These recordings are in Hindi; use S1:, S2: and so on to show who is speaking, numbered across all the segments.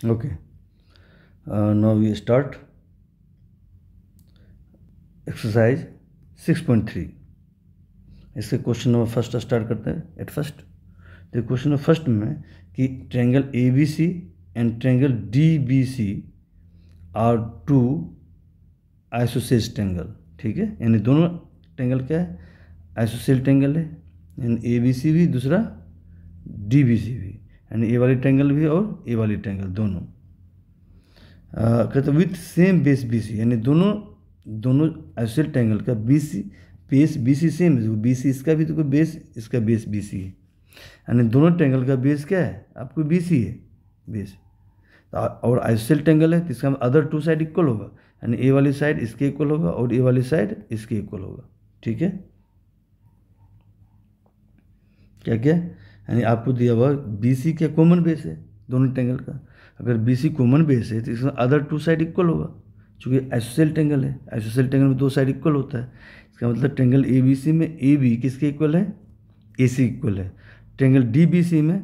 S1: Okay, now we start exercise 6.3. इसके क्वेश्चन नंबर फर्स्ट स्टार्ट करते हैं एट फर्स्ट। तो क्वेश्चन नंबर फर्स्ट में कि triangle A B C and triangle D B C are two isosceles triangle. ठीक है, यानी दोनों ट्रायंगल क्या है, आइसोसेल ट्रायंगल है, यानी ए बी सी भी, दूसरा डी बी सी भी, यानी ए वाली ट्रायंगल भी और ए वाली ट्रायंगल दोनों। कहते with same base B C, यानी दोनों दोनों आइसोसेल ट्रायंगल का B C base B C same है। बी सी इसका भी तो कोई बेस, इसका बेस बी सी है, यानी दोनों ट्रायंगल का बेस क्या है, आपको बी सी है बेस। और आइसोसेल ट्रायंगल है तो इसका अदर टू साइड इक्वल होगा, यानी ए वाली साइड इसके इक्वल होगा और ए वाली साइड इसके इक्वल होगा। ठीक है, क्या क्या, यानी आपको दिया हुआ बी सी क्या कॉमन बेस है दोनों ट्रायंगल का। अगर बी सी कॉमन बेस है तो इसका अदर टू साइड इक्वल होगा, चूँकि आइसोसेल ट्रायंगल है, आइसोसेल ट्रायंगल में दो साइड इक्वल होता है। इसका मतलब ट्रायंगल ए बी सी में ए बी किसके इक्वल है, ए सी इक्वल है। ट्रायंगल डी बी सी में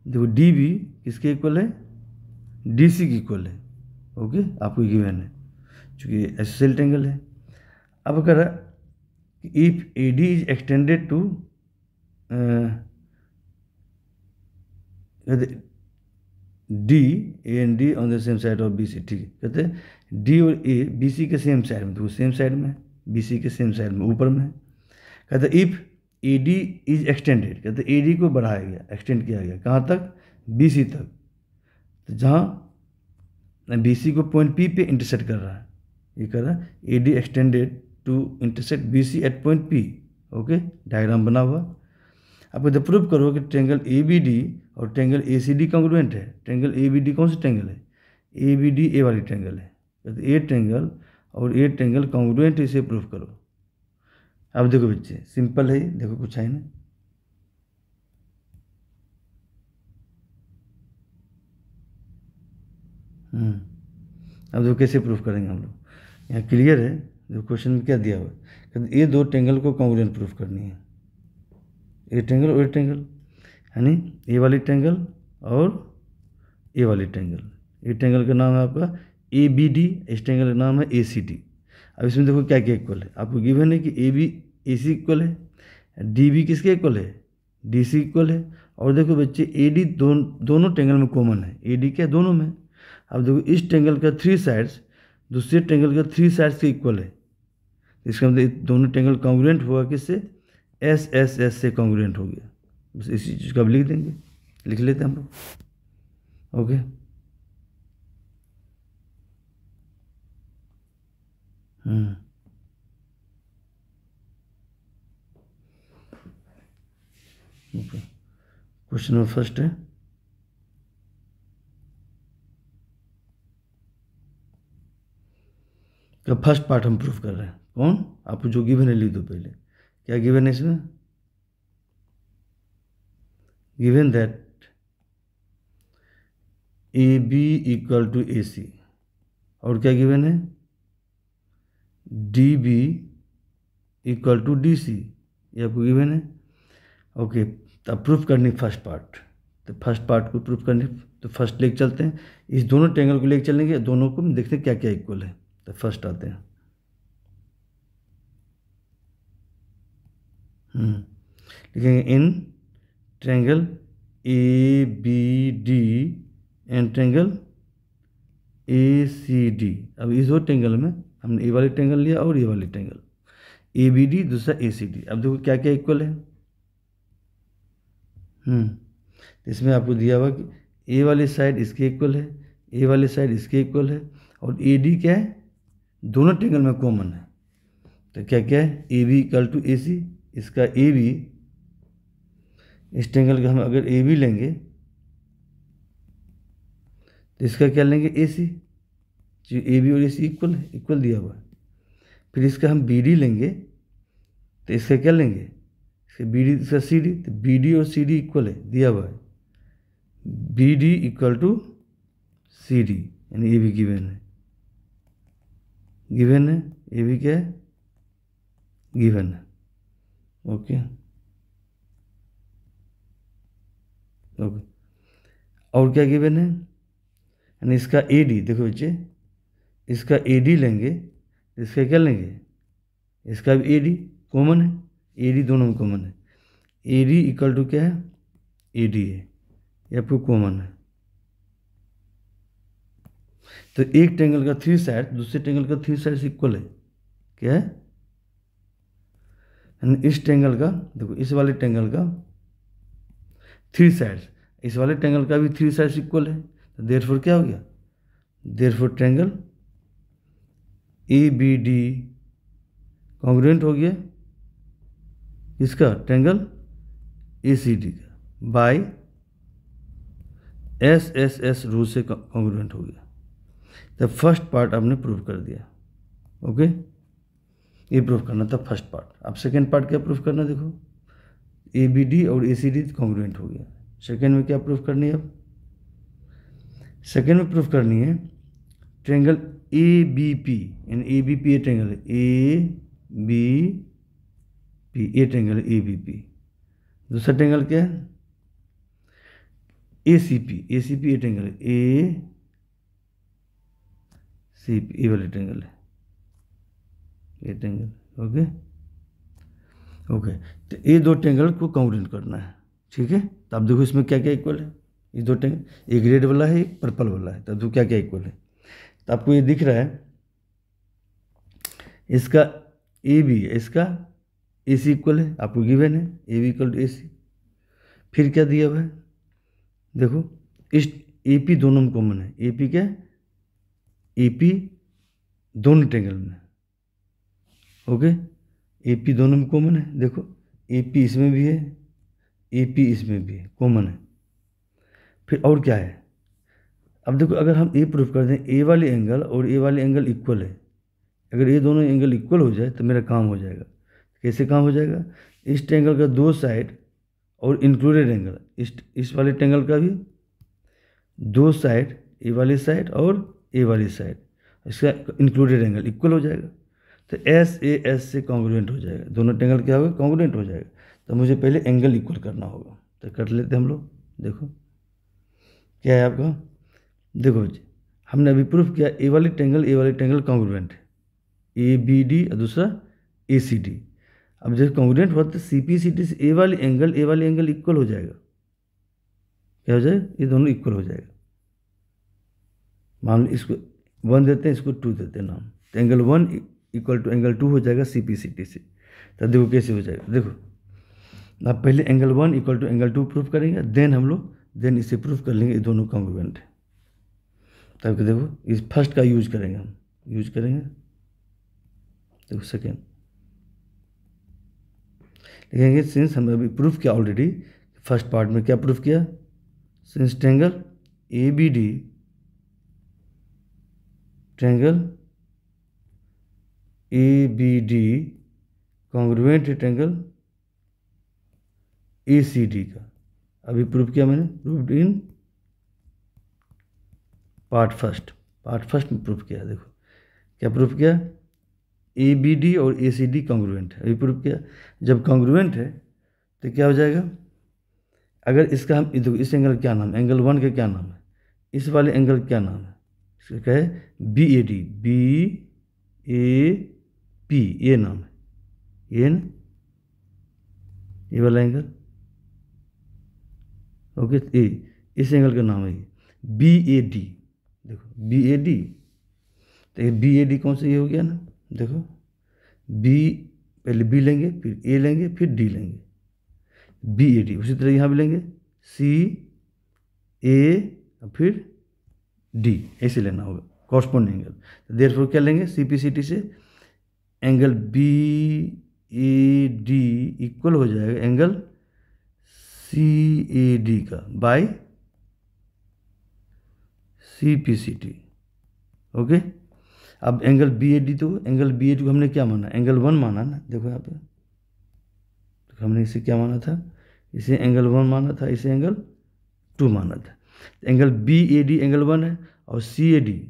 S1: देखो डी बी किसके इक्वल है, डी सी की इक्वल है। ओके, आपको गिवन है चूँकि आइसोसेल ट्रायंगल है। अब अगर if A D is extended to कहते D A and D on the same side of B C. ठीक है, कहते डी और ए बी सी के सेम साइड में, तो वो सेम साइड में, बी सी के सेम साइड में ऊपर में। कहते if A D is extended, कहते ए डी को बढ़ाया गया, एक्सटेंड किया गया कहाँ तक, बी सी तक। तो जहाँ बी सी को पॉइंट पी पे इंटरसेक्ट कर रहा है, ये कर रहा है A D extended to intersect B C at point P. Okay, diagram बना हुआ। आपको जब प्रूव करो कि ट्रायंगल ए बी डी और triangle A C D congruent है। ट्रायंगल ए बी डी कौन सी ट्रायंगल है, ए बी डी ए वाली ट्रायंगल है। तो ए ट्रायंगल और ए ट्रायंगल कॉन्ग्रुएंट है, इसे प्रूव करो। अब देखो बच्चे, सिंपल है, देखो कुछ है ना। अब देखो कैसे प्रूफ करेंगे हम लोग, यहाँ क्लियर है। देखो क्वेश्चन में क्या दिया हुआ है, कहते ये दो ट्रायंगल को कॉन्ग्रुएंट प्रूफ करनी है, ए ट्रायंगल और ए ट्रायंगल, यानी ए वाली ट्रायंगल और ए वाली ट्रायंगल। ए ट्रायंगल का नाम है आपका ए बी डी, इस ट्रायंगल का नाम है ए सी डी। अब इसमें देखो क्या क्या इक्वल है, आपको गिवन है कि A B A C equal है, डी बी किसके इक्वल है, डी सी इक्वल है। और देखो बच्चे ए डी दोनों ट्रायंगल में कॉमन है, ए डी क्या दोनों में। अब देखो इस ट्रायंगल का थ्री साइड्स दूसरे ट्रायंगल का थ्री साइड्स के इक्वल है, इसका मतलब दोनों ट्रायंगल कॉन्ग्रुएंट हुआ किससे, एस एस एस से कॉन्ग्रुएंट हो गया। बस इसी चीज़ को अब लिख देंगे, लिख लेते हैं हम लोग। Okay, okay, question number first है, का फर्स्ट पार्ट हम प्रूफ कर रहे हैं। कौन, आपको जो गिवन है लिख दो पहले। क्या गिवन है इसमें, given that A B equal to A C, और क्या गिवन है, D B equal to D C, ये आपको गिवन है। ओके, तो अब प्रूफ करनी फर्स्ट पार्ट। तो फर्स्ट पार्ट को प्रूफ करने तो फर्स्ट लेके चलते हैं, इस दोनों ट्रायंगल को लेके चलेंगे, दोनों को देखते हैं क्या क्या इक्वल है। तो फर्स्ट आते हैं, लिखेंगे in triangle A B D and triangle A C D. अब इस दो ट्रायंगल में हमने ए वाली ट्रायंगल लिया और ये वाली ट्रायंगल, ए बी डी दूसरा ए सी डी। अब देखो क्या क्या इक्वल है। तो इसमें आपको दिया हुआ कि ए वाली साइड इसके इक्वल है, ए वाली साइड इसके इक्वल है, और ए डी क्या है, दोनों ट्रायंगल में कॉमन है। तो क्या क्या है, A B equal to A सी, इसका ए बी, इस ट्रायंगल का हम अगर ए बी लेंगे तो इसका क्या लेंगे, ए सी, जो ए बी और ए सी इक्वल है, इक्वल दिया हुआ है। फिर इसका हम बी डी लेंगे तो इसका क्या लेंगे, इसका बी डी, इसका सी डी, तो बी डी और सी डी इक्वल है, दिया हुआ है B D equal to C D, यानी ए बी गिवन है, गिवन है, ए बी क्या है, गिवन है। ओके, ओके, और क्या गिवन है, यानी इसका ए डी, देखो बच्चे, इसका ए डी लेंगे, इसका क्या लेंगे, इसका भी ए डी कॉमन है, ए डी दोनों में कॉमन है, ए डी इक्वल टू क्या है, ए डी है, ये आपको कॉमन है। तो एक ट्रायंगल का 3 साइड दूसरे ट्रायंगल का 3 साइड इक्वल है, क्या है, यानी इस ट्रायंगल का, देखो इस वाले ट्रायंगल का 3 साइड्स, इस वाले ट्रायंगल का भी 3 साइड्स इक्वल है। तो देयरफॉर क्या हो गया, therefore triangle A B D congruent हो गया इसका, ट्रायंगल ए सी डी का, by S S S rule से कॉन्ग्रुएंट हो गया। तो फर्स्ट पार्ट आपने प्रूव कर दिया, ओके, ये प्रूव करना था फर्स्ट पार्ट। अब सेकेंड पार्ट क्या प्रूव करना, देखो ए बी डी और ए सी डी कॉन्ग्रुएंट हो गया। सेकेंड में क्या प्रूव करनी है, अब सेकेंड में प्रूव करनी है ट्रायंगल ए बी पी, यानी A B P, a triangle है, A B P, a triangle है ए बी पी। दूसरा ट्रायंगल क्या है, A C P, A C P, a triangle है, ए सी पी, ए वाले ट्रायंगल है, ए ट्रायंगल, ओके ओके। तो ये दो ट्रायंगल को कॉन्ग्रुएंट करना है, ठीक है। तो आप देखो इसमें क्या क्या इक्वल है, ये दो ट्रायंगल, एक रेड वाला है एक पर्पल वाला है, तब देखो क्या क्या इक्वल है। तो आपको ये दिख रहा है, इसका ए बी है, इसका ए सी इक्वल है, आपको गिवन है A B equal to A सी। फिर क्या दिया हुआ है, देखो इस ए पी दोनों में कॉमन है, ए पी क्या, ए पी दोनों ट्रायंगल में, ओके, ए पी दोनों में कॉमन है, देखो ए पी इसमें भी है, ए पी इसमें भी है, कॉमन है। फिर और क्या है, अब देखो अगर हम ए प्रूफ कर दें ए वाले एंगल और ए वाले एंगल इक्वल है, अगर ये दोनों एंगल इक्वल हो जाए तो मेरा काम हो जाएगा। कैसे काम हो जाएगा, इस ट्रायंगल का 2 साइड और इंक्लूडेड एंगल, इस वाले ट्रायंगल का भी 2 साइड, ए वाली साइड और ए वाली साइड, इसका इंक्लूडेड एंगल इक्वल हो जाएगा। तो एस ए एस से कॉन्ग्रुएंट हो जाएगा, दोनों ट्रायंगल क्या होगा, कॉन्ग्रुएंट हो जाएगा। तो मुझे पहले एंगल इक्वल करना होगा, तो कर लेते हम लोग। देखो क्या है आपका, देखो जी हमने अभी प्रूफ किया ए वाले ट्रायंगल कॉन्ग्रुएंट है, ए बी डी और दूसरा ए सी डी। अब जब कॉन्ग्रुएंट हुआ तो सी पी सी डी से ए वाले एंगल इक्वल हो जाएगा, क्या हो जाएगा, ये दोनों इक्वल हो जाएगा। मान लो इसको 1 देते हैं, इसको 2 देते हैं नाम, तो एंगल 1 इक्वल टू एंगल 2 हो जाएगा सी पी सी टी से। तो देखो कैसे हो जाएगा, देखो आप पहले angle 1 equal to angle 2 proof करेंगे, देन इसे प्रूफ कर लेंगे ये दोनों कॉन्ग्रुएंट है। तब देखो इस फर्स्ट का यूज करेंगे, हम यूज करेंगे, देखो सेकेंड लिखेंगे, सिंस हम अभी प्रूफ किया ऑलरेडी, फर्स्ट पार्ट में क्या प्रूफ किया, since triangle A B D, triangle A B D congruent है ट्रायंगल ए सी डी का। अभी प्रूफ किया मैंने, प्रूफ्ड इन पार्ट फर्स्ट में प्रूफ किया। देखो क्या प्रूफ किया, ए बी डी और ए सी डी कॉन्ग्रुएंट है, अभी प्रूफ किया। जब कॉन्ग्रुएंट है तो क्या हो जाएगा, अगर इसका हम देखो इस एंगल क्या नाम है, एंगल 1 का क्या नाम है, इस वाले एंगल क्या नाम है, इसका क्या है, B A D, B A P, ये नाम है, ये ना, ये वाला एंगल, ओके, ए इस एंगल का नाम है ये बी ए डी। देखो बी ए डी, तो ये बी ए डी कौन सा, ये हो गया ना, देखो बी, पहले बी लेंगे फिर ए लेंगे फिर डी लेंगे, बी ए डी। उसी तरह यहाँ भी लेंगे सी ए फिर डी, ऐसे लेना होगा कॉरस्पॉन्डिंग एंगल। तो देयरफॉर क्या लेंगे, सी पी सी टी से angle B A D equal हो जाएगा एंगल सी ए डी का by C P C T, okay. अब एंगल बी ए डी, तो एंगल बी ए डी को हमने क्या माना, एंगल 1 माना ना, देखो यहाँ पे, तो हमने इसे क्या माना था, इसे एंगल 1 माना था, इसे एंगल 2 माना था। Angle B A D angle 1 है, और सी ए डी,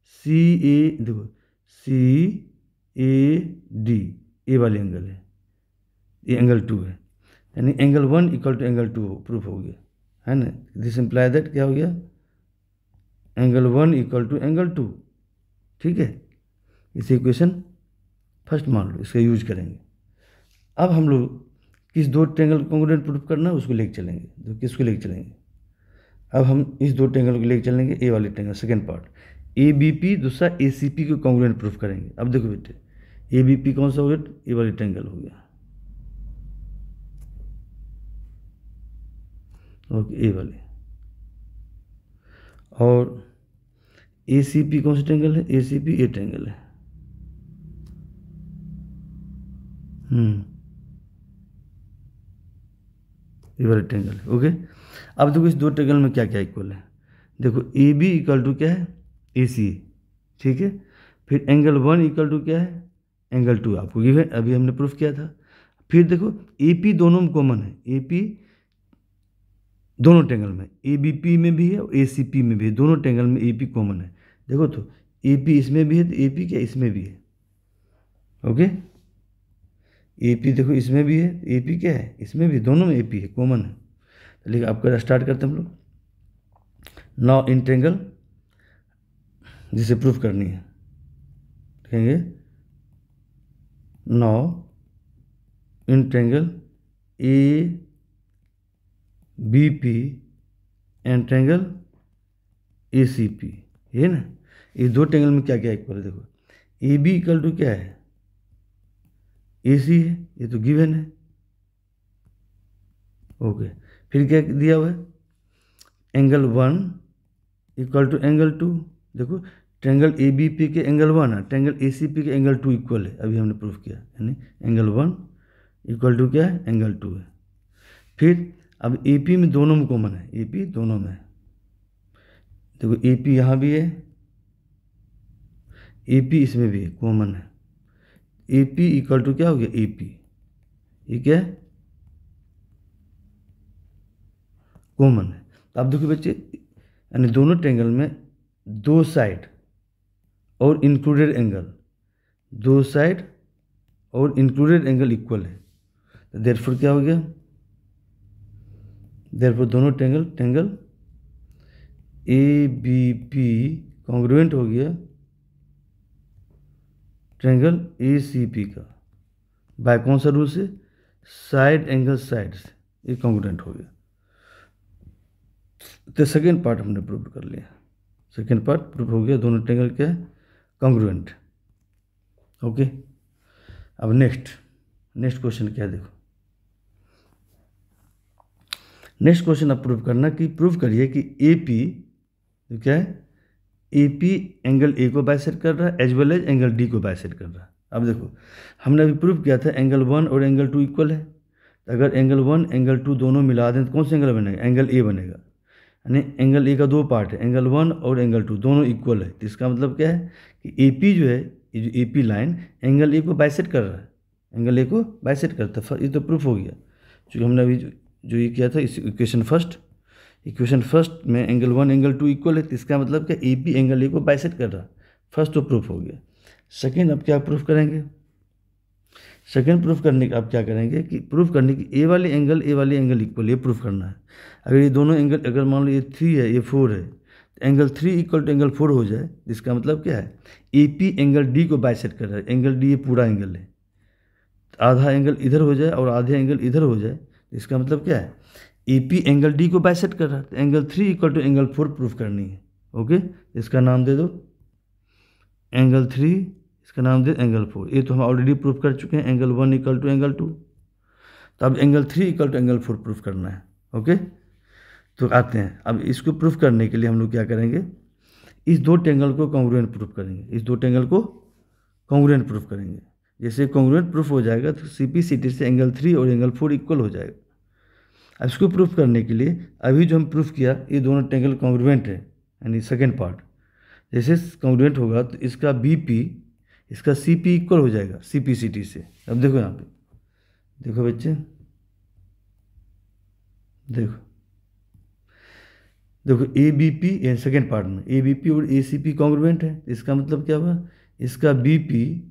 S1: सी ए, देखो सी ए डी ए वाले एंगल है, ये एंगल 2 है, यानी angle 1 equal to angle 2 proof हो गया, है ना। दिस इम्प्लाई दैट क्या हो गया, एंगल 1 इक्वल टू एंगल 2, ठीक है। इसे इक्वेशन फर्स्ट मान लो, इसका यूज करेंगे। अब हम लोग किस दो ट्रायंगल कॉन्ग्रुएंट प्रूफ करना है उसको लेके चलेंगे, तो किसको लेके चलेंगे। अब हम इस दो ट्रायंगल को लेके चलेंगे, ए वाले triangle second part, A B P, दूसरा ए सी पी को कॉन्ग्रुएंट प्रूफ करेंगे। अब देखो बेटे, ए बी पी कौन सा हो गया, ए वाले ट्रायंगल हो गया, ओके, ए वाले। और ए सी पी कौन सा ट्रायंगल है, A C P a triangle है, ये वाला ट्रायंगल है, ओके। अब देखो इस दो ट्रायंगल में क्या क्या इक्वल है, देखो ए बी इक्वल टू क्या है, ए सी, ठीक है। फिर एंगल 1 इक्वल टू क्या है, एंगल 2 आपको गिवन, अभी हमने प्रूफ किया था। फिर देखो ए पी दोनों में कॉमन है, ए पी दोनों ट्रायंगल में, ए बी पी में भी है और ए सी पी में भी है, दोनों ट्रायंगल में ए पी कॉमन है। देखो तो ए पी इसमें भी है तो ए पी क्या इसमें भी है, ओके। ए पी देखो इसमें भी है, ए पी क्या है इसमें भी, दोनों में ए पी है, कॉमन है। तो लेकिन आपका स्टार्ट करते हैं हम लोग। नाउ इन ट्रायंगल जिसे प्रूफ करनी है, कहेंगे now in triangle A B P and triangle A C P, ये ना, ये दो ट्रायंगल में क्या क्या इक्वल है, देखो ए बी इक्वल टू क्या है, ए सी है, ये तो गिवन है, ओके। फिर क्या दिया हुआ है, एंगल 1 इक्वल टू एंगल 2, देखो ट्रायंगल ए बी पी के एंगल 1 है, ट्रायंगल ए सी पी के एंगल 2 इक्वल है, अभी हमने प्रूफ किया, यानी एंगल 1 इक्वल टू क्या है, एंगल 2 है। फिर अब ए पी में दोनों में कॉमन है, ए पी दोनों में, देखो ए पी यहाँ भी है, ए पी इसमें भी है, कॉमन है। ए पी इक्वल टू क्या हो गया, ए पी, ये क्या है, कॉमन है। तो अब देखो बच्चे, यानी दोनों ट्रायंगल में दो साइड और इंक्लूडेड एंगल, दो साइड और इंक्लूडेड एंगल इक्वल है, तो देयरफॉर क्या हो गया, देयरफॉर दोनों triangle A B P congruent हो गया ट्रायंगल ए सी पी का, बाय कौन सा रूल से, साइड एंगल साइड से, ये कॉन्ग्रुएंट हो गया। तो सेकेंड पार्ट हमने प्रूव कर लिया, सेकेंड पार्ट प्रूव हो गया, दोनों ट्रायंगल क्या है, कॉन्ग्रुएंट, ओके। अब नेक्स्ट क्वेश्चन क्या है, देखो नेक्स्ट क्वेश्चन अब प्रूव करना कि प्रूव करिए कि ए पी क्या है, ए पी एंगल ए को बाइसेक्ट कर रहा है as well as angle D को बाइसेक्ट कर रहा है। अब देखो हमने अभी प्रूव किया था एंगल 1 और एंगल 2 इक्वल है, तो अगर एंगल 1 एंगल 2 दोनों मिला दें तो कौन सा एंगल बनेगा, एंगल ए बनेगा, यानी एंगल ए का दो पार्ट है, एंगल 1 और एंगल 2 दोनों इक्वल है। तो इसका मतलब क्या है कि ए पी जो है, ये जो A P line angle A को बाइसेक्ट कर रहा है, एंगल ए को बाइसेक्ट करता है, ये तो प्रूफ हो गया, क्योंकि हमने अभी जो ये किया था इस इक्वेशन फर्स्ट में एंगल 1 एंगल 2 इक्वल है, तो इसका मतलब क्या, ए पी एंगल ए को बाइसेक्ट कर रहा है, फर्स्ट तो प्रूफ हो गया। सेकेंड अब क्या प्रूफ करेंगे, सेकेंड प्रूफ करने का अब क्या करेंगे कि प्रूफ करने की ए वाले एंगल इक्वल, ये प्रूफ करना है। अगर ये दोनों एंगल, अगर मान लो ये 3 है ये 4 है, तो एंगल 3 इक्वल टू एंगल 4 हो जाए, इसका मतलब क्या है, ए पी एंगल डी को बाइसेक्ट कर रहा है, एंगल डी ये पूरा एंगल है, आधा एंगल इधर हो जाए और आधे एंगल इधर हो जाए, इसका मतलब क्या है, ए पी एंगल डी को बाइसेक्ट कर रहा है, तो angle 3 equal to angle 4 proof करनी है, ओके। इसका नाम दे दो एंगल 3, इसका नाम दे एंगल 4, ये तो हम ऑलरेडी प्रूफ कर चुके हैं, एंगल 1 इक्वल टू एंगल 2, तो अब angle 3 equal to angle 4 proof करना है, ओके। तो आते हैं, अब इसको प्रूफ करने के लिए हम लोग क्या करेंगे, इस दो ट्रायंगल को कॉन्ग्रुएंट प्रूफ करेंगे, इस दो ट्रायंगल को कॉन्ग्रुएंट प्रूफ करेंगे। जैसे कॉन्ग्रुएंट प्रूफ हो जाएगा तो सी पी सी टी से एंगल 3 और एंगल 4 इक्वल हो जाएगा। अब इसको प्रूफ करने के लिए अभी जो हम प्रूफ किया, ये दोनों ट्रायंगल कॉन्ग्रुएंट है, यानी सेकेंड पार्ट, जैसे कॉन्ग्रुएंट होगा तो इसका बी पी इसका सी पी इक्वल हो जाएगा सी पी सी टी से। अब देखो यहाँ पे, देखो बच्चे, देखो A B P second part में ए बी पी और ए सी पी कॉन्ग्रुएंट है, इसका मतलब क्या हुआ, इसका बी पी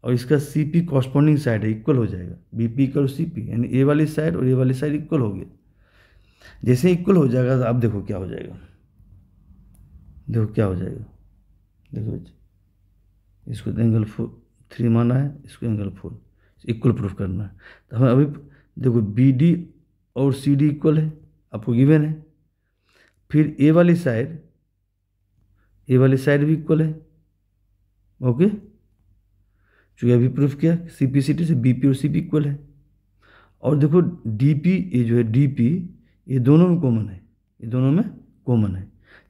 S1: और इसका सी पी कॉरस्पॉन्डिंग साइड है, इक्वल हो जाएगा, B P equal C P, यानी ए वाली साइड और ए वाली साइड इक्वल हो गया। जैसे इक्वल हो जाएगा तो अब देखो क्या हो जाएगा, देखो क्या हो जाएगा, देखो इसको एंगल 3 माना है, इसको एंगल 4, इक्वल प्रूफ करना है। तो हमें अभी देखो बी डी और सी डी इक्वल है, आपको गिवन है। फिर ए वाली साइड भी इक्वल है, ओके। जो अभी प्रूफ किया सी पी सी टी से बी पी और सी पी इक्वल है। और देखो डी पी, ये जो है डी पी, ये दोनों में कॉमन है, ये दोनों में कॉमन है।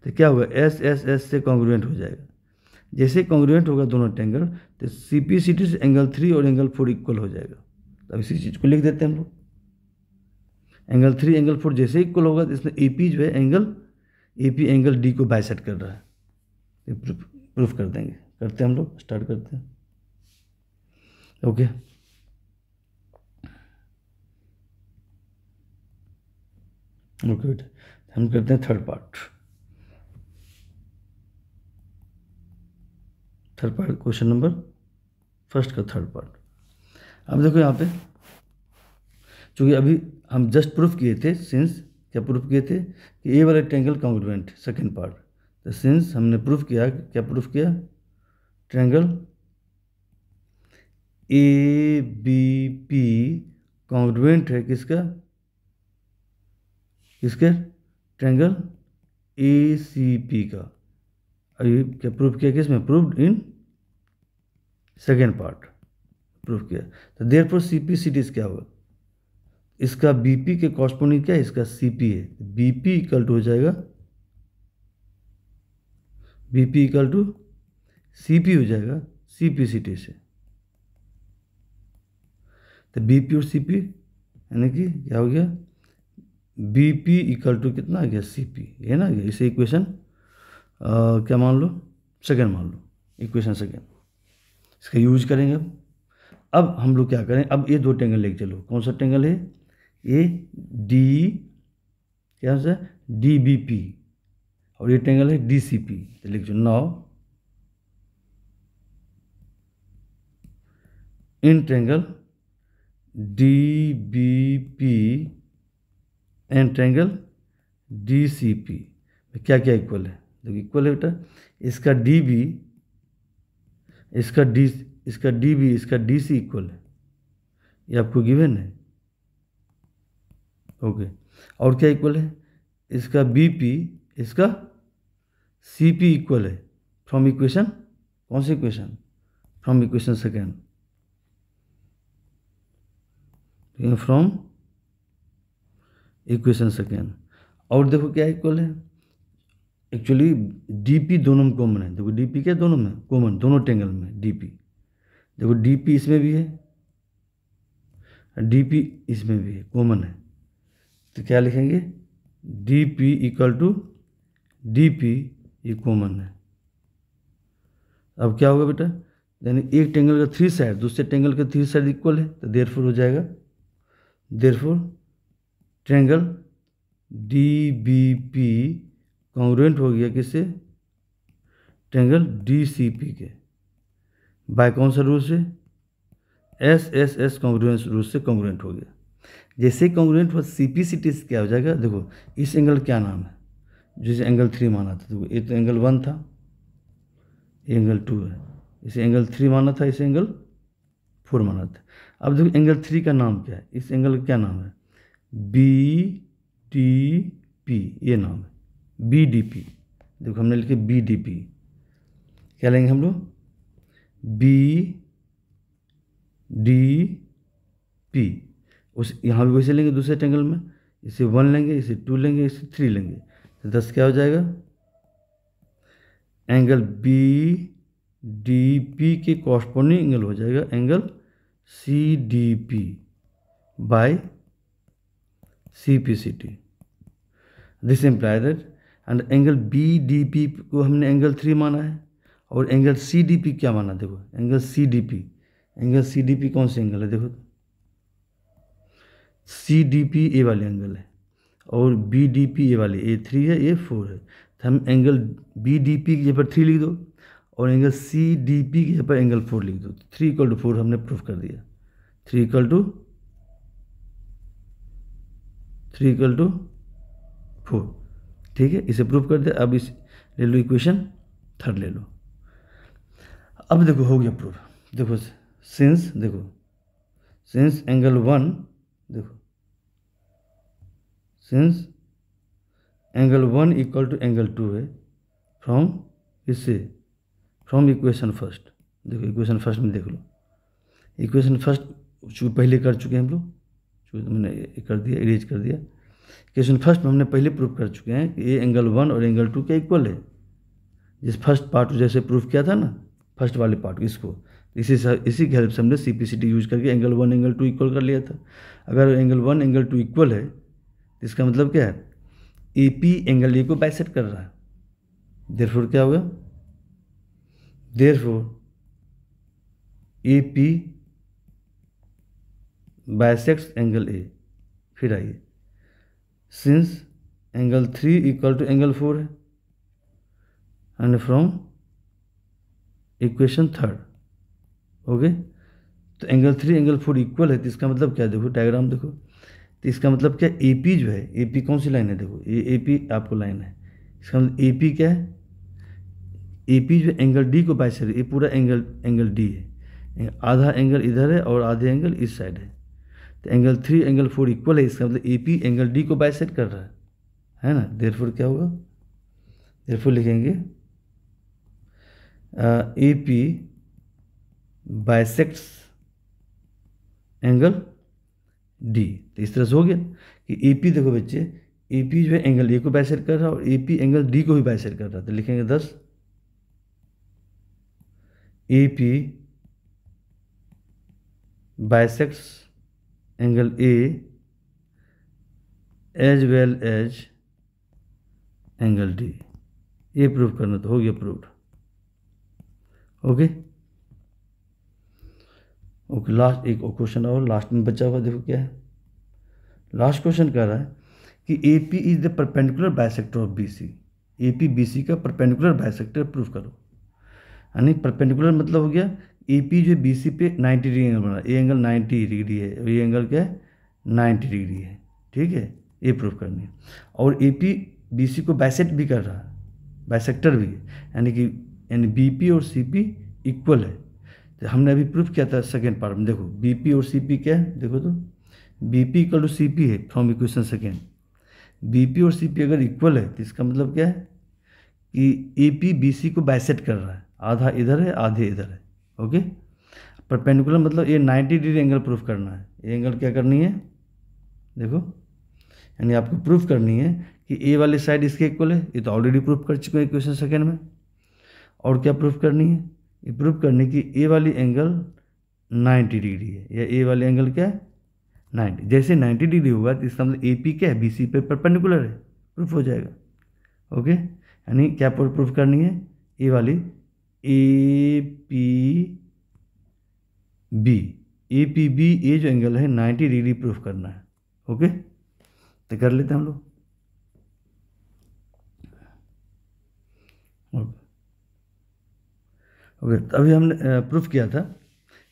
S1: तो क्या होगा, एस एस एस से कॉन्ग्रुएंट हो जाएगा। जैसे कॉन्ग्रुएंट होगा दोनों ट्रायंगल, तो सी पी सी टी से एंगल 3 और एंगल 4 इक्वल हो जाएगा। तो अब इसी चीज़ को लिख देते हैं हम लोग, एंगल 3 एंगल 4 जैसे इक्वल होगा तो इसमें ए पी जो है ए पी एंगल डी को बाइसेक्ट कर रहा है। ये प्रूफ कर देंगे, करते हैं हम लोग, स्टार्ट करते हैं, ओके। ओके बेटा, हम करते हैं third part, question number first का थर्ड पार्ट। अब देखो यहाँ पे, चूँकि अभी हम जस्ट प्रूफ किए थे, सिंस क्या प्रूफ किए थे कि ए वाला ट्रायंगल कॉन्ग्रुएंट, सेकंड पार्ट। तो सिंस हमने प्रूफ किया, क्या प्रूफ किया, triangle A B P congruent है किसका, ट्रायंगल ए सी पी का। अभी क्या प्रूफ किया, किसमें, proved in second part proof किया। तो therefore C P C T क्या होगा, इसका बी पी के कॉरस्पॉन्डिंग क्या है, इसका सी पी है। बी पी इक्वल टू हो जाएगा, B P equal to C P हो जाएगा सी पी सी टी से। तो बी पी और सी पी यानी कि क्या हो गया, बी पी इक्वल टू कितना आ गया, सी पी, है ना। इसे इक्वेशन क्या मान लो, सेकेंड मान लो, इक्वेशन सेकेंड, इसका यूज करेंगे। अब हम लोग क्या करें, अब ये दो ट्रायंगल लेके चलो। कौन सा ट्रायंगल है, ये डी, क्या है, डी बी पी, और ये ट्रायंगल है डी सी पी। तो लिख दो, now in triangle D B P and triangle D C P क्या क्या इक्वल है, देखो इक्वल है बेटा, इसका डी बी, इसका डी बी, इसका डी सी इक्वल है, ये आपको गिवन है, ओके। और क्या इक्वल है, इसका बी पी, इसका सी पी इक्वल है फ्रॉम इक्वेशन, कौन सी equation, from equation second, from equation second. और देखो क्या इक्वल है, एक्चुअली डी पी दोनों में कॉमन है। देखो डी पी क्या दोनों में कॉमन, दोनों ट्रायंगल में डी पी, देखो डी पी इसमें भी है, डी पी इसमें भी है, कॉमन है। तो क्या लिखेंगे, D P equal to D P, ये कॉमन है। अब क्या होगा बेटा, यानी एक ट्रायंगल का 3 साइड दूसरे ट्रायंगल के 3 साइड इक्वल है, तो देयरफॉर हो जाएगा, therefore triangle D B P congruent हो गया किससे, ट्रायंगल डी सी पी के, बाय कौन सा रूल से, S S S congruence rule से कॉन्ग्रुएंट हो गया। जैसे कॉन्ग्रुएंट हो सी पी सी टी से क्या हो जाएगा, देखो इस एंगल क्या नाम है, जैसे एंगल 3 माना था, देखो ये तो एंगल 1 था, ये एंगल 2 है, इसे एंगल 3 माना था, इसे एंगल 4 माना था। अब देखो एंगल 3 का नाम क्या है, इस एंगल का क्या नाम है, बी डी पी, ये नाम है बी डी पी। देखो हमने लिखे बी डी पी, क्या लेंगे हम लोग, बी डी पी। उस यहाँ भी वैसे लेंगे दूसरे ट्रायंगल में, इसे 1 लेंगे, इसे 2 लेंगे, इसे 3 लेंगे, तो 10 क्या हो जाएगा, एंगल बी डी पी के कॉरस्पॉन्डिंग एंगल हो जाएगा angle C D P by C P C T. This imply that, and angle B D P को हमने एंगल 3 माना है, और एंगल सी डी पी क्या माना, देखो angle C D P, angle C D P कौन सी एंगल है, देखो सी डी पी ए वाली एंगल है, और बी डी पी ए वाली, ए 3 है, ए 4 है। तो हम एंगल बी डी पी की जगह पर 3 लिख दो, और एंगल सी डी पी की जगह पर एंगल 4 लिख दो। 3 इक्वल टू 4 हमने प्रूफ कर दिया, 3 इक्वल टू 4, ठीक है, इसे प्रूफ कर दिया। अब इस ले लो, इक्वेशन थर्ड ले लो। अब देखो हो गया प्रूफ। देखो सिंस एंगल 1, देखो since angle 1 equal to angle 2 है फ्रॉम इक्वेशन फर्स्ट। देखो इक्वेशन फर्स्ट में देख लो, इक्वेशन फर्स्ट पहले कर चुके हैं हम लोग, मैंने कर दिया, इरेज कर दिया। इक्वेशन फर्स्ट में हमने पहले प्रूफ कर चुके हैं कि ये एंगल 1 और एंगल 2 के इक्वल है। जिस फर्स्ट पार्ट जैसे प्रूफ किया था ना, फर्स्ट वाले पार्ट, इसको इसी की हेल्प से हमने CPCT यूज करके एंगल 1 एंगल 2 इक्वल कर लिया था। अगर एंगल 1 एंगल 2 इक्वल है तो इसका मतलब क्या है, AP एंगल A को बाइसेक्ट कर रहा है। देयरफॉर क्या होगा, therefore AP bisects angle A। फिर आइए, since angle 3 equal to angle 4 है and from equation third, okay. तो एंगल 3 एंगल 4 इक्वल है तो इसका मतलब क्या, देखो डायग्राम देखो, तो इसका मतलब क्या, AP जो है, AP कौन सी लाइन है, देखो ये AP आपको लाइन है, इसका मतलब AP क्या है, AP जो एंगल D को बाइसेक्ट, ये पूरा एंगल D है, आधा एंगल इधर है और आधे एंगल इस साइड है। तो एंगल 3 एंगल 4 इक्वल है, इसका मतलब AP एंगल D को बाइसेक्ट कर रहा है ना। देयरफॉर क्या होगा, देयरफॉर लिखेंगे AP बाइसेक्ट्स एंगल D। तो इस तरह से हो गया कि AP, देखो बच्चे, AP जो है एंगल A को बाइसेक्ट कर रहा है और AP एंगल D को भी बाइसेक्ट कर रहा है। तो लिखेंगे 10 AP bisects angle A as well as angle D। ये प्रूव करना, तो हो गया प्रूव्ड, ओके। लास्ट एक क्वेश्चन और लास्ट में बचा हुआ, देखो क्या है। लास्ट क्वेश्चन कह रहा है कि AP is the perpendicular bisector of BC। AP BC का परपेंडिकुलर बाइसेक्टर प्रूफ करो। यानी परपेंडिकुलर मतलब हो गया, AP जो BC पे 90 डिग्री एंगल बना, ये एंगल 90 डिग्री है और ये एंगल क्या है, 90 डिग्री है, ठीक है। ये प्रूफ करनी है। और AP BC को बाइसेक्ट भी कर रहा है, बाइसेक्टर भी है, यानी BP और CP इक्वल है। तो हमने अभी प्रूफ किया था सेकेंड पार्ट में, देखो BP और CP क्या है, देखो तो BP इक्वल टू CP है फ्रॉम इक्वेशन सेकेंड। BP और CP अगर इक्वल है तो इसका मतलब क्या है कि AP BC को बाइसेक्ट कर रहा है, आधा इधर है आधे इधर है, ओके। परपेंडिकुलर मतलब ये 90 डिग्री एंगल प्रूफ करना है। ये एंगल क्या करनी है, देखो, यानी आपको प्रूफ करनी है कि A वाली साइड इसके इक्वल है। ये तो ऑलरेडी प्रूफ कर चुके हैं इक्वेशन सेकेंड में। और क्या प्रूफ करनी है, ये प्रूफ करनी कि A वाली एंगल 90 डिग्री है, या A वाली एंगल क्या है 90। जैसे 90 डिग्री होगा तो इसका मतलब AP क्या है, BC पे परपेंडिकुलर है, प्रूफ हो जाएगा, ओके। यानी क्या प्रूफ करनी है, ये वाली APB ये जो एंगल है 90 डिग्री प्रूफ करना है, ओके। तो कर लेते हैं हम लोग, ओके। तो अभी हमने प्रूफ किया था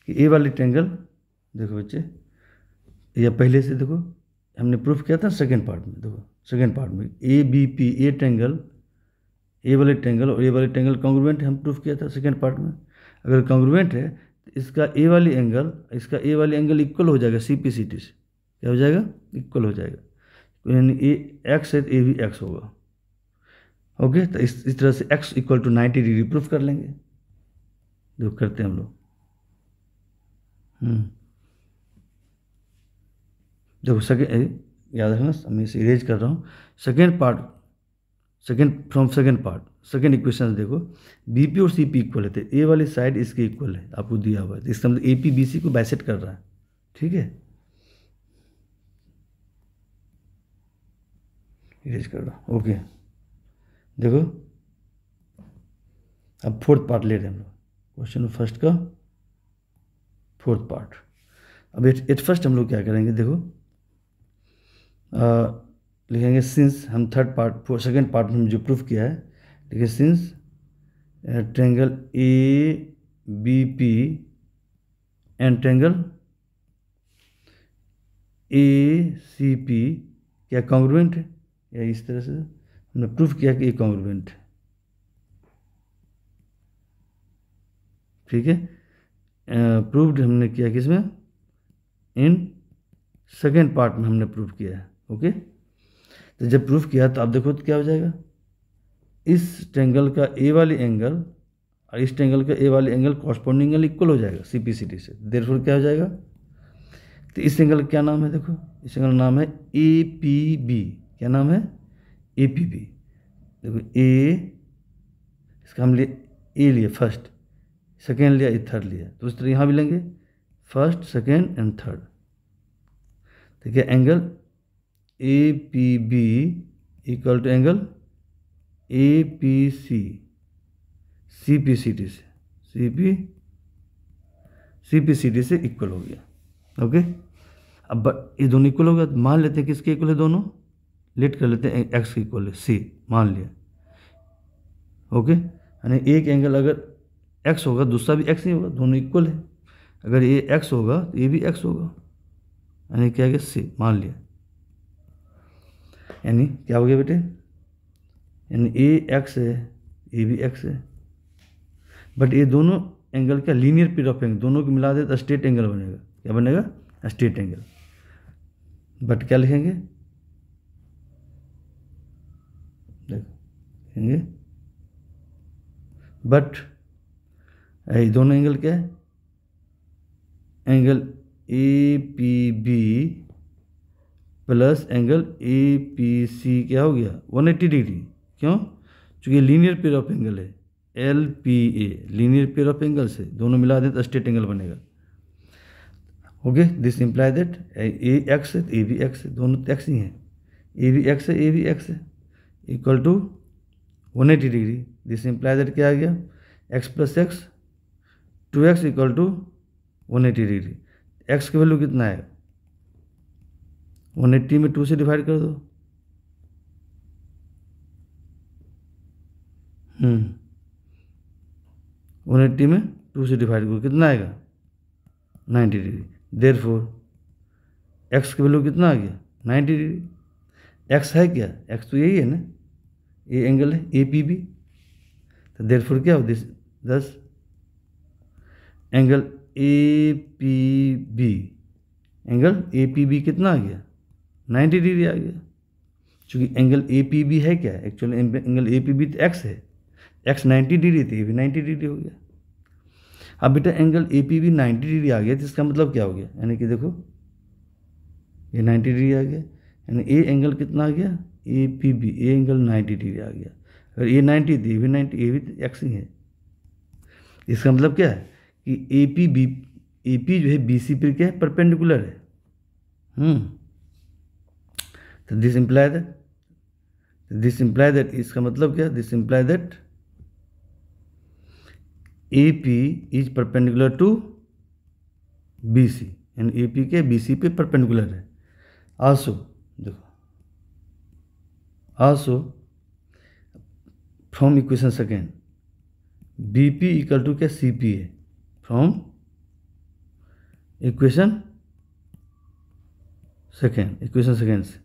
S1: कि A वाली ट्रेंगल, देखो बच्चे, या पहले से देखो हमने प्रूफ किया था सेकेंड पार्ट में, देखो सेकेंड पार्ट में ABP ए ट्रेंगल, ए वाले ट्रेंगल और ए वाले ट्रेंगल कॉन्ग्रुएंट है, हम प्रूफ किया था सेकेंड पार्ट में। अगर कॉन्ग्रुएंट है तो इसका ए वाली एंगल इक्वल हो जाएगा CPCT से, क्या हो जाएगा, इक्वल हो जाएगा। यानी X है तो A भी X होगा, ओके। तो इस तरह से X equal to 90 degree proof कर लेंगे, जो करते हैं हम लोग। देखो सेकेंड, याद रखना मैं इसे इरेज कर रहा हूँ। सेकेंड पार्ट सेकेंड इक्वेशन देखो, BP और CP इक्वल है तो A वाली साइड इसके इक्वल है, आपको दिया हुआ है। तो इसका मतलब AP BC को बाइसेक्ट कर रहा है, ठीक है। इरेज कर रहा हूँ, ओके। देखो अब फोर्थ पार्ट ले रहे हैं हम लोग, क्वेश्चन फर्स्ट का फोर्थ पार्ट। अब एट फर्स्ट हम लोग क्या करेंगे, देखो लिखेंगे सिंस, हम सेकेंड पार्ट में जो प्रूफ किया है, देखिए since triangle ABP and triangle ACP क्या कॉन्ग्रुएंट है, या इस तरह से हमने प्रूफ किया कि ये कॉन्ग्रुएंट है, ठीक है, प्रूव्ड हमने किया किसमें, इन सेकेंड पार्ट में हमने प्रूव किया है। ओके, तो जब प्रूफ किया तो आप देखो तो क्या हो जाएगा, इस ट्रेंगल का ए वाली एंगल और इस ट्रेंगल का ए वाली एंगल कॉरस्पॉन्डिंग एंगल इक्वल हो जाएगा CPCD से। देयरफॉर क्या हो जाएगा, तो इस एंगल का क्या नाम है, देखो इस एंगल का नाम है APB। क्या नाम है, APB। देखो इसका हम लिए ए लिए फर्स्ट, सेकेंड लिया, थर्ड लिया, तो उस तरह यहाँ भी लेंगे फर्स्ट, सेकेंड एंड थर्ड। ठीक है, angle APB equal to angle APC CPCD से, CPCD से इक्वल हो गया। ओके, अब ये दोनों इक्वल हो गया, तो मान लेते हैं किसके इक्वल है, दोनों लेट कर लेते हैं x के इक्वल है, C मान लिया। ओके, यानी एक एंगल अगर x होगा दूसरा भी x ही होगा, दोनों इक्वल है। अगर ये x होगा तो ये भी x होगा, यानी क्या है, C मान लिया। यानी क्या हो गया बेटे, यानी ए x है, ये भी x है, बट ये दोनों एंगल क्या, लीनियर पेयर ऑफ एंगल, दोनों को मिला दे तो स्ट्रेट एंगल बनेगा। क्या बनेगा, स्ट्रेट एंगल। बट क्या लिखेंगे, लिखेंगे बट ये दोनों एंगल क्या है, angle APB plus angle APC क्या हो गया, 180 डिग्री। क्यों, चूँकि लीनियर पेयर ऑफ एंगल है, LPA linear pair of angle से दोनों मिला दें तो स्ट्रेट एंगल बनेगा। Okay, this imply that A x है तो ए भी एक्स है, दोनों तो एक्स ही हैं, ए भी एक्स है, ए भी एक्स है, equal to 180 degree. This imply that क्या आ गया, x plus x 2x equal to 180 degree. X की वैल्यू कितना है, 180 में 2 से डिवाइड कर दो। 180 में 2 से डिवाइड करो, कितना आएगा, 90 डिग्री। देयरफॉर एक्स की वैल्यू कितना आ गया, 90 डिग्री। एक्स है क्या, एक्स तो यही है ना, ये एंगल है APB, तो देयरफॉर क्या हो, दस एंगल APB कितना आ गया, 90 डिग्री आ गया। चूँकि एंगल APB है क्या, एक्चुअली एंगल APB तो x है, x 90 डिग्री थी, ये भी 90 डिग्री हो गया। अब बेटा एंगल APB 90 डिग्री आ गया, तो इसका मतलब क्या हो गया, यानी कि देखो ये 90 डिग्री आ गया, यानी ए एंगल कितना आ गया, APB ए एंगल 90 डिग्री आ गया। अगर ये 90 थी, ये भी 90, ये भी एक्स ही है। इसका मतलब क्या है कि AP जो है BC पर क्या है, परपेंडिकुलर है। तो दिस इम्प्लाई दैट इसका मतलब क्या, this imply that AP is perpendicular to BC, यानी AP के BC पे परपेंडिकुलर है। आल्सो देखो, also from equation second BP equal to क्या, CP है, फ्रॉम इक्वेशन सेकेंड से।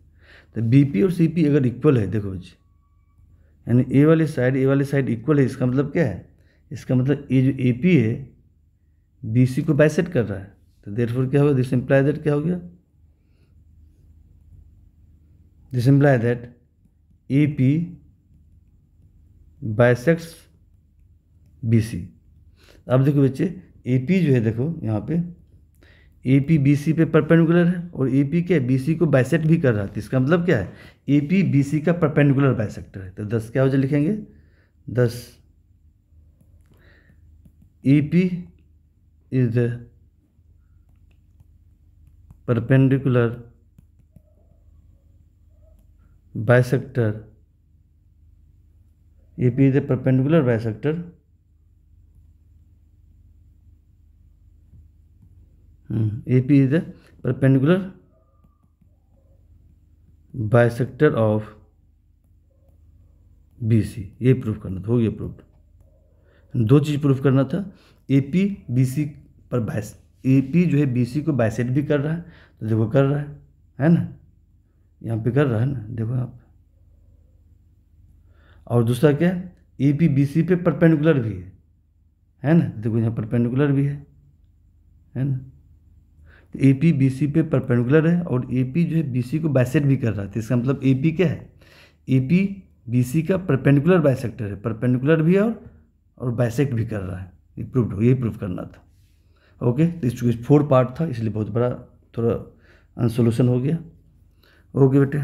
S1: तो BP और CP अगर इक्वल है, देखो जी, यानी ए वाली साइड इक्वल है, इसका मतलब क्या है, इसका मतलब ये जो AP है BC को बाइसेक्ट कर रहा है। तो देयरफॉर क्या होगा, दिस इम्प्लाई दैट क्या हो गया, this imply that AP bisects BC। अब देखो बच्चे, AP जो है, देखो यहाँ पे AP BC पे परपेंडिकुलर है और AP के BC को बाइसेक्ट भी कर रहा है। इसका मतलब क्या है, AP BC का परपेंडिकुलर बाइसेक्टर है। तो 10 क्या हो जाए, लिखेंगे 10 AP is the perpendicular bisector, AP is the perpendicular bisector AP is the perpendicular bisector of BC। ये प्रूफ करना था, हो गया प्रूफ। दो चीज़ प्रूफ करना था, AP BC पर AP जो है BC को बाइसेक्ट भी कर रहा है, तो देखो कर रहा है ना, यहाँ पे कर रहा है ना, देखो आप। और दूसरा क्या है, AP BC पे परपेंडिकुलर भी है है ना। देखो यहाँ परपेंडिकुलर भी है ना। तो ए पी बी सी पे परपेंडिकुलर है और ए पी जो है बी सी को बाइसेक्ट भी कर रहा है। तो इसका मतलब ए पी क्या है, ए पी बी सी का परपेंडिकुलर बाइसेक्टर है, परपेंडिकुलर भी है और बाइसेक्ट भी कर रहा है। ये प्रूव हो, यही प्रूव करना था। ओके, तो इस चूँकि 4 पार्ट था इसलिए बहुत बड़ा थोड़ा सोल्यूशन हो गया। ओके बेटे।